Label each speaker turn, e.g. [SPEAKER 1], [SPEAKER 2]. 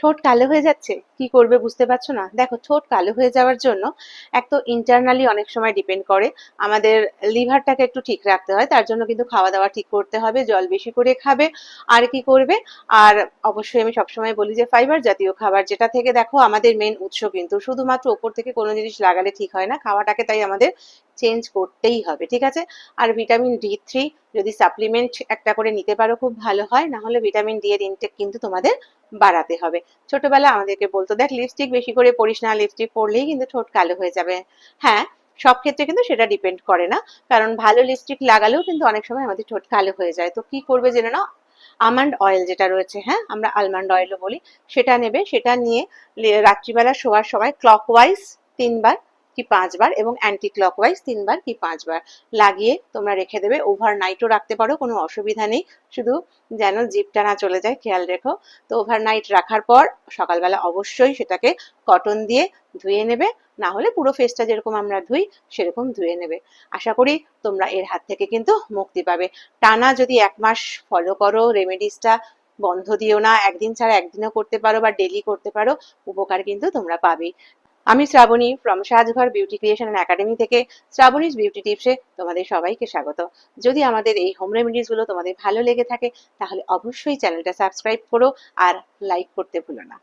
[SPEAKER 1] ঠোঁট কালো হয়ে যাচ্ছে, কি করবে বুঝতে পারছো না? দেখো, ঠোঁট কালো হয়ে যাওয়ার জন্য এক তো ইন্টারনালি অনেক সময় ডিপেন্ড করে, আমাদের লিভারটাকে একটু ঠিক রাখতে হয়, তার জন্য কিন্তু খাওয়া দাওয়া ঠিক করতে হবে, জল বেশি করে খাবে। আর কি করবে? আর অবশ্যই আমি সবসময় বলি যে ফাইবার জাতীয় খাবার, যেটা থেকে দেখো আমাদের মেন উৎস, কিন্তু শুধুমাত্র ওপর থেকে কোনো জিনিস লাগালে ঠিক হয় না, খাওয়াটাকে তাই আমাদের চেঞ্জ করতেই হবে, ঠিক আছে? আর ভিটামিন D3 যদি সাপ্লিমেন্ট একটা করে নিতে পারো খুব ভালো হয়, না হলে ভিটামিন ডি এর ইনটেক কিন্তু তোমাদের বাড়াতে হবে। ছোটবেলা আমাদেরকে বলতো, দেখ লিপস্টিক বেশি করে পরিস না, লিপস্টিক পরলেই কিন্তু ঠোঁট কালো হয়ে যাবে। হ্যাঁ, সব ক্ষেত্রে কিন্তু সেটা ডিপেন্ড করে না, কারণ ভালো লিপস্টিক লাগালেও কিন্তু অনেক সময় আমাদের ঠোঁট কালো হয়ে যায়। তো কি করবে জেনে নাও, আমন্ড অয়েল যেটা রয়েছে, হ্যাঁ আমরা আলমন্ড অয়েলও বলি, সেটা নেবে। সেটা নিয়ে রাত্রিবেলা শোয়ার সময় ক্লকওয়াইজ 3 বার কি 5 বার এবং অ্যান্টি ক্লকওয়াইজ 3 বার কি 5 বার লাগিয়ে তোমরা রেখে দেবে। ওভারনাইটও রাখতে পারো, কোনো অসুবিধা নেই, শুধু যেন জিভটা না চলে যায় খেয়াল রেখো। তো ওভারনাইট রাখার পর সকালবেলা অবশ্যই সেটাকে কটন দিয়ে ধুয়ে নেবে, না হলে পুরো ফেসটা যেরকম আমরা ধুই সেরকম ধুয়ে নেবে। আশা করি তোমরা এর হাত থেকে কিন্তু মুক্তি পাবে। টানা যদি 1 মাস ফলো করো রেমেডিসটা, বন্ধ দিও না, একদিন ছাড়া একদিনও করতে পারো বা ডেলি করতে পারো, উপকার কিন্তু তোমরা পাবেই। আমি Shraboni from Sajghar beauty creation and academy থেকে, শ্রাবণীজ বিউটি টিপসে তোমাদের সবাইকে স্বাগত। যদি আমাদের এই হোম রেমেডিস গুলো তোমাদের ভালো লেগে থাকে, তাহলে অবশ্যই চ্যানেলটা সাবস্ক্রাইব করো আর লাইক করতে ভুলো না।